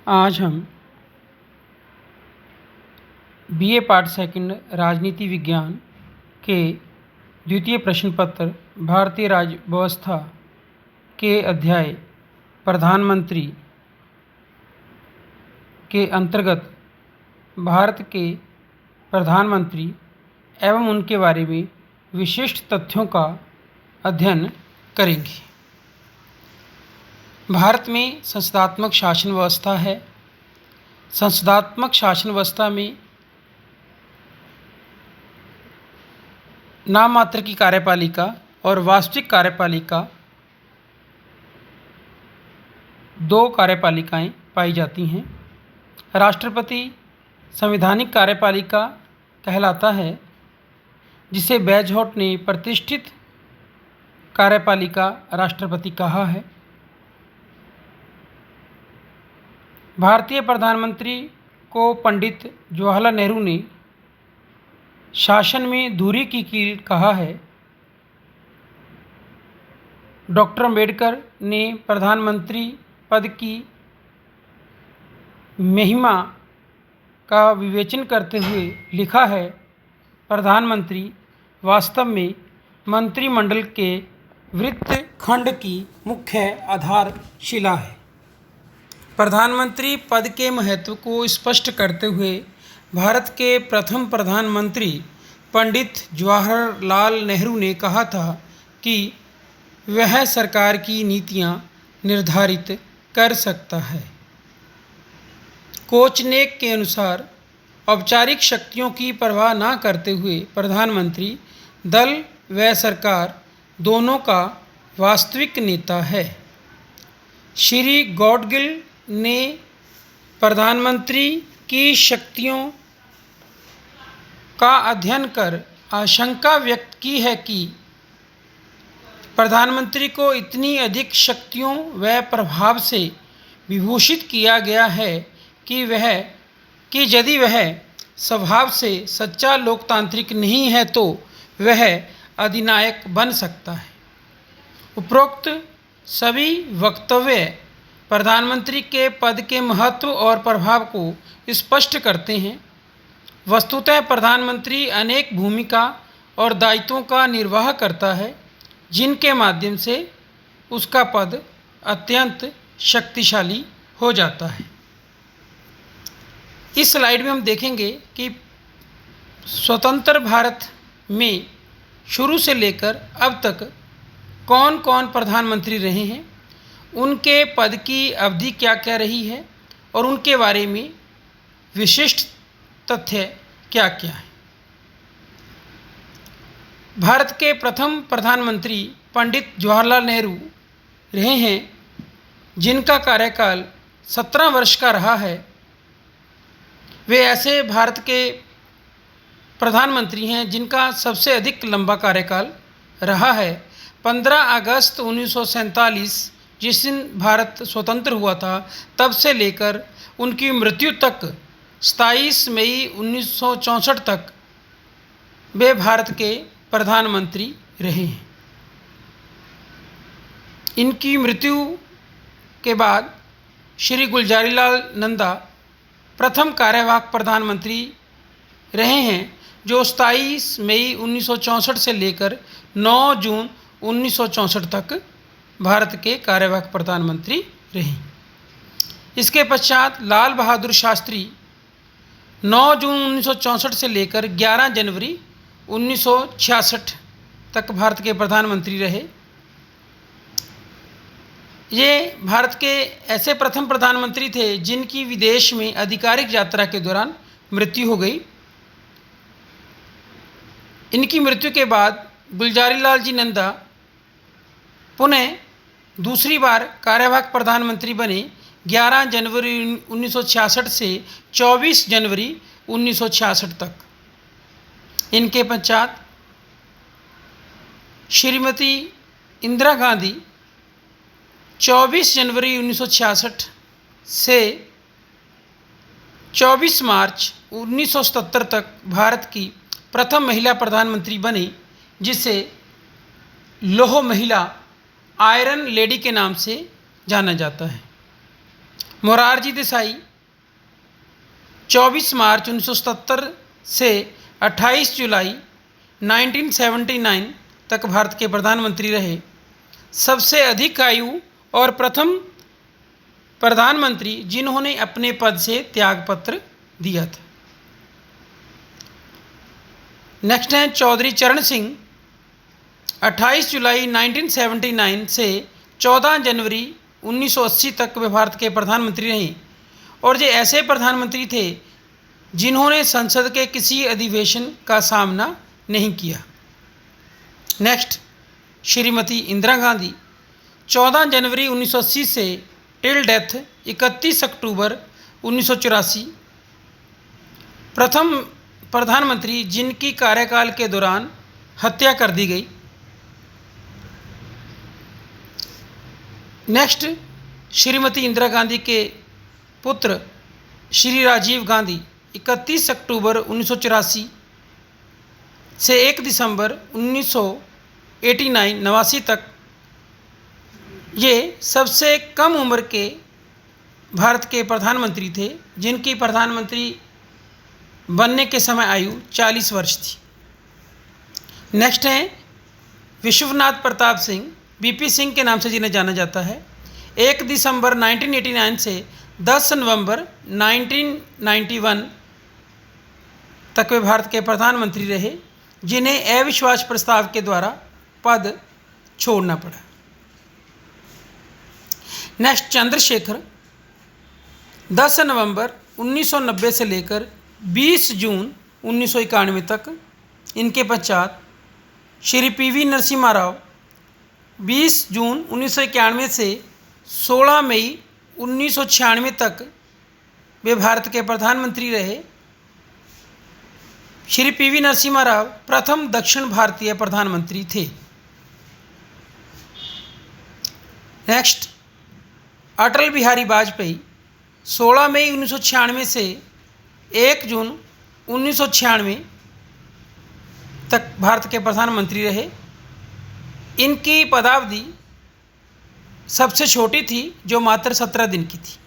आज हम BA part second राजनीति विज्ञान के द्वितीय प्रश्न पत्र भारतीय राज्य व्यवस्था के अध्याय प्रधानमंत्री के अंतर्गत भारत के प्रधानमंत्री एवं उनके बारे में विशिष्ट तथ्यों का अध्ययन करेंगे। भारत में संसदात्मक शासन व्यवस्था है। संसदात्मक शासन व्यवस्था में नाम मात्र की कार्यपालिका और वास्तविक कार्यपालिका दो कार्यपालिकाएं पाई जाती हैं। राष्ट्रपति संवैधानिक कार्यपालिका कहलाता है, जिसे बैजहॉट ने प्रतिष्ठित कार्यपालिका राष्ट्रपति कहा है। भारतीय प्रधानमंत्री को पंडित जवाहरलाल नेहरू ने शासन में धुरी की कील कहा है। डॉक्टर अम्बेडकर ने प्रधानमंत्री पद की महिमा का विवेचन करते हुए लिखा है, प्रधानमंत्री वास्तव में मंत्रिमंडल के वृत्तखंड की मुख्य आधारशिला है। प्रधानमंत्री पद के महत्व को स्पष्ट करते हुए भारत के प्रथम प्रधानमंत्री पंडित जवाहरलाल नेहरू ने कहा था कि वह सरकार की नीतियां निर्धारित कर सकता है। कोचनेक के अनुसार औपचारिक शक्तियों की परवाह न करते हुए प्रधानमंत्री दल व सरकार दोनों का वास्तविक नेता है। श्री गॉडगिल ने प्रधानमंत्री की शक्तियों का अध्ययन कर आशंका व्यक्त की है कि प्रधानमंत्री को इतनी अधिक शक्तियों व प्रभाव से विभूषित किया गया है कि यदि वह स्वभाव से सच्चा लोकतांत्रिक नहीं है तो वह अधिनायक बन सकता है। उपरोक्त सभी वक्तव्य प्रधानमंत्री के पद के महत्व और प्रभाव को स्पष्ट करते हैं। वस्तुतः प्रधानमंत्री अनेक भूमिका और दायित्वों का निर्वाह करता है, जिनके माध्यम से उसका पद अत्यंत शक्तिशाली हो जाता है। इस स्लाइड में हम देखेंगे कि स्वतंत्र भारत में शुरू से लेकर अब तक कौन कौन प्रधानमंत्री रहे हैं, उनके पद की अवधि क्या क्या रही है और उनके बारे में विशिष्ट तथ्य क्या क्या है। भारत के प्रथम प्रधानमंत्री पंडित जवाहरलाल नेहरू रहे हैं, जिनका कार्यकाल 17 वर्ष का रहा है। वे ऐसे भारत के प्रधानमंत्री हैं जिनका सबसे अधिक लंबा कार्यकाल रहा है। 15 अगस्त 1947 जिस दिन भारत स्वतंत्र हुआ था, तब से लेकर उनकी मृत्यु तक 27 मई 1964 तक वे भारत के प्रधानमंत्री रहे हैं। इनकी मृत्यु के बाद श्री गुलजारीलाल नंदा प्रथम कार्यवाहक प्रधानमंत्री रहे हैं, जो 27 मई 1964 से लेकर 9 जून 1964 तक भारत के कार्यवाहक प्रधानमंत्री रहे। इसके पश्चात लाल बहादुर शास्त्री 9 जून 1964 से लेकर 11 जनवरी 1966 तक भारत के प्रधानमंत्री रहे। ये भारत के ऐसे प्रथम प्रधानमंत्री थे जिनकी विदेश में आधिकारिक यात्रा के दौरान मृत्यु हो गई। इनकी मृत्यु के बाद गुलजारीलाल जी नंदा पुनः दूसरी बार कार्यवाहक प्रधानमंत्री बने 11 जनवरी 1966 से 24 जनवरी 1966 तक। इनके पश्चात श्रीमती इंदिरा गांधी 24 जनवरी 1966 से 24 मार्च 1977 तक भारत की प्रथम महिला प्रधानमंत्री बनी, जिसे लौह महिला आयरन लेडी के नाम से जाना जाता है। मोरारजी देसाई 24 मार्च 1977 से 28 जुलाई 1979 तक भारत के प्रधानमंत्री रहे। सबसे अधिक आयु और प्रथम प्रधानमंत्री जिन्होंने अपने पद से त्यागपत्र दिया था। नेक्स्ट हैं चौधरी चरण सिंह, 28 जुलाई 1979 से 14 जनवरी 1980 तक वे भारत के प्रधानमंत्री रहे और ये ऐसे प्रधानमंत्री थे जिन्होंने संसद के किसी अधिवेशन का सामना नहीं किया। नेक्स्ट श्रीमती इंदिरा गांधी, 14 जनवरी 1980 से टिल डेथ 31 अक्टूबर 1984, प्रथम प्रधानमंत्री जिनकी कार्यकाल के दौरान हत्या कर दी गई। नेक्स्ट श्रीमती इंदिरा गांधी के पुत्र श्री राजीव गांधी 31 अक्टूबर 1984 से 1 दिसंबर 1989 तक ये सबसे कम उम्र के भारत के प्रधानमंत्री थे जिनकी प्रधानमंत्री बनने के समय आयु 40 वर्ष थी। नेक्स्ट हैं विश्वनाथ प्रताप सिंह, बीपी सिंह के नाम से जिन्हें जाना जाता है। 1 दिसंबर 1989 से 10 नवंबर 1991 तक वे भारत के प्रधानमंत्री रहे जिन्हें अविश्वास प्रस्ताव के द्वारा पद छोड़ना पड़ा। नेक्स्ट चंद्रशेखर, 10 नवंबर 1990 से लेकर 20 जून 1991 तक। इनके पश्चात श्री पीवी नरसिम्हा राव, 20 जून 1991 से 16 मई 1996 तक वे भारत के प्रधानमंत्री रहे। श्री पीवी नरसिम्हा राव प्रथम दक्षिण भारतीय प्रधानमंत्री थे। नेक्स्ट अटल बिहारी वाजपेयी, 16 मई 1996 से 1 जून 1996 तक भारत के प्रधानमंत्री रहे। इनकी पदावधि सबसे छोटी थी जो मात्र 17 दिन की थी।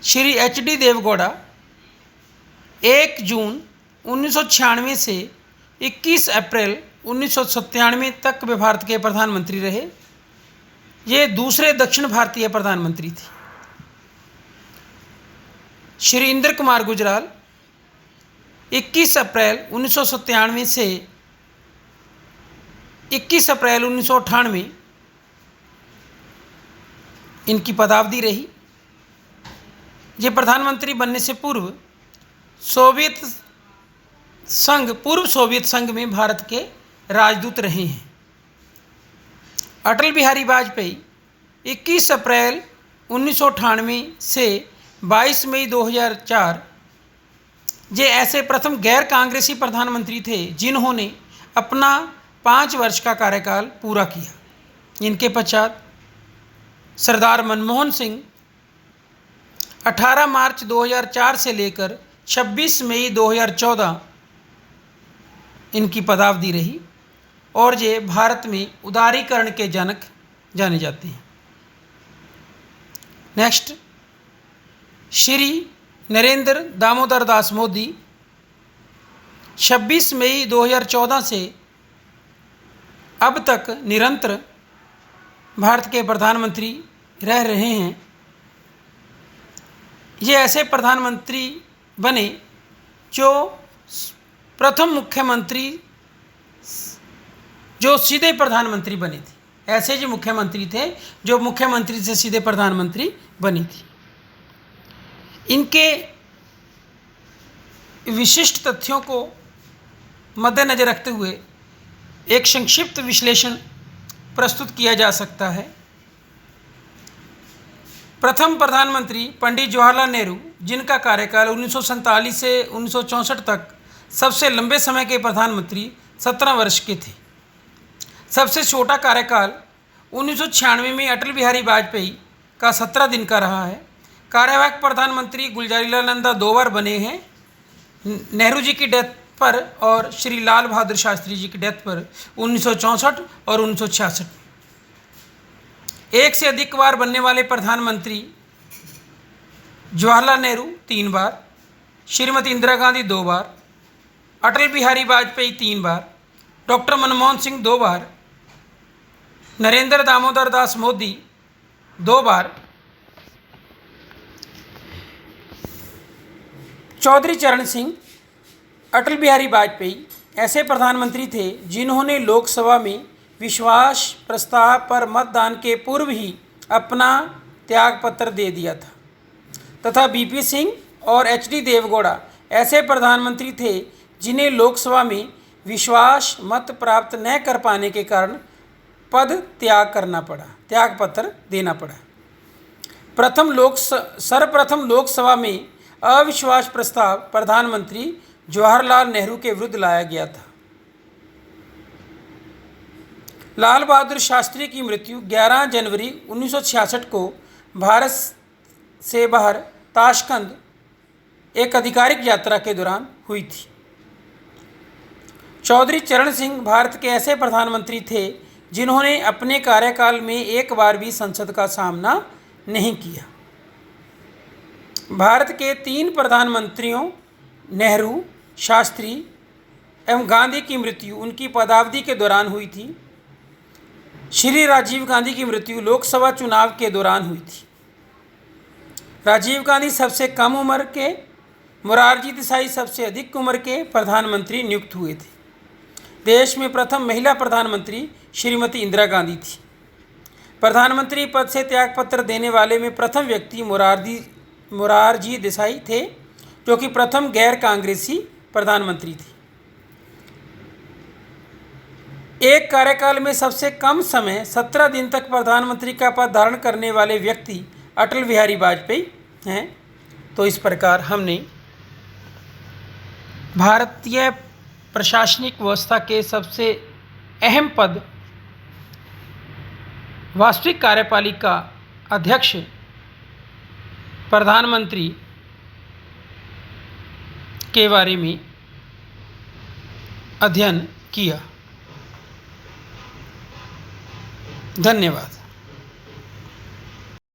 श्री HD देवगौड़ा 1 जून 1996 से 21 अप्रैल 1997 तक वे भारत के प्रधानमंत्री रहे। ये दूसरे दक्षिण भारतीय प्रधानमंत्री थे। श्री इंद्र कुमार गुजराल 21 अप्रैल 1997 से 21 अप्रैल 1998 इनकी पदावधि रही। ये प्रधानमंत्री बनने से पूर्व पूर्व सोवियत संघ में भारत के राजदूत रहे हैं। अटल बिहारी वाजपेयी 21 अप्रैल 1998 से 22 मई 2004 ये ऐसे प्रथम गैर कांग्रेसी प्रधानमंत्री थे जिन्होंने अपना 5 वर्ष का कार्यकाल पूरा किया। इनके पश्चात सरदार मनमोहन सिंह 18 मार्च 2004 से लेकर 26 मई 2014 इनकी पदावधि रही और ये भारत में उदारीकरण के जनक जाने जाते हैं। नेक्स्ट श्री नरेंद्र दामोदर दास मोदी 26 मई 2014 से अब तक निरंतर भारत के प्रधानमंत्री रह रहे हैं। ये ऐसे प्रधानमंत्री बने जो प्रथम मुख्यमंत्री जो सीधे प्रधानमंत्री बने थे। ऐसे जो मुख्यमंत्री थे जो मुख्यमंत्री से सीधे प्रधानमंत्री बने थे। इनके विशिष्ट तथ्यों को मद्देनजर रखते हुए एक संक्षिप्त विश्लेषण प्रस्तुत किया जा सकता है। प्रथम प्रधानमंत्री पंडित जवाहरलाल नेहरू, जिनका कार्यकाल 1947 से 1964 तक सबसे लंबे समय के प्रधानमंत्री 17 वर्ष के थे। सबसे छोटा कार्यकाल 1996 में अटल बिहारी वाजपेयी का 17 दिन का रहा है। कार्यवाहक प्रधानमंत्री गुलजारीलाल नंदा 2 बार बने हैं, नेहरू जी की डेथ पर और श्री लाल बहादुर शास्त्री जी की डेथ पर 1964 और 1966। एक से अधिक बार बनने वाले प्रधानमंत्री जवाहरलाल नेहरू 3 बार, श्रीमती इंदिरा गांधी 2 बार, अटल बिहारी वाजपेयी 3 बार, डॉक्टर मनमोहन सिंह 2 बार, नरेंद्र दामोदर दास मोदी 2 बार, चौधरी चरण सिंह, अटल बिहारी वाजपेयी ऐसे प्रधानमंत्री थे जिन्होंने लोकसभा में विश्वास प्रस्ताव पर मतदान के पूर्व ही अपना त्यागपत्र दे दिया था, तथा बीपी सिंह और एचडी देवगौड़ा ऐसे प्रधानमंत्री थे जिन्हें लोकसभा में विश्वास मत प्राप्त न कर पाने के कारण पद त्यागपत्र देना पड़ा। सर्वप्रथम लोकसभा में अविश्वास प्रस्ताव प्रधानमंत्री जवाहरलाल नेहरू के विरुद्ध लाया गया था। लाल बहादुर शास्त्री की मृत्यु 11 जनवरी 1966 को भारत से बाहर ताशकंद एक आधिकारिक यात्रा के दौरान हुई थी। चौधरी चरण सिंह भारत के ऐसे प्रधानमंत्री थे जिन्होंने अपने कार्यकाल में एक बार भी संसद का सामना नहीं किया। भारत के 3 प्रधानमंत्रियों नेहरू, शास्त्री एवं गांधी की मृत्यु उनकी पदावधि के दौरान हुई थी। श्री राजीव गांधी की मृत्यु लोकसभा चुनाव के दौरान हुई थी। राजीव गांधी सबसे कम उम्र के, मोरारजी देसाई सबसे अधिक उम्र के प्रधानमंत्री नियुक्त हुए थे। देश में प्रथम महिला प्रधानमंत्री श्रीमती इंदिरा गांधी थी। प्रधानमंत्री पद से त्यागपत्र देने वाले में प्रथम व्यक्ति मोरारजी देसाई थे, जो कि प्रथम गैर कांग्रेसी प्रधानमंत्री थे। एक कार्यकाल में सबसे कम समय 17 दिन तक प्रधानमंत्री का पद धारण करने वाले व्यक्ति अटल बिहारी वाजपेयी हैं। तो इस प्रकार हमने भारतीय प्रशासनिक व्यवस्था के सबसे अहम पद वास्तविक कार्यपालिका अध्यक्ष प्रधानमंत्री के बारे में अध्ययन किया। धन्यवाद।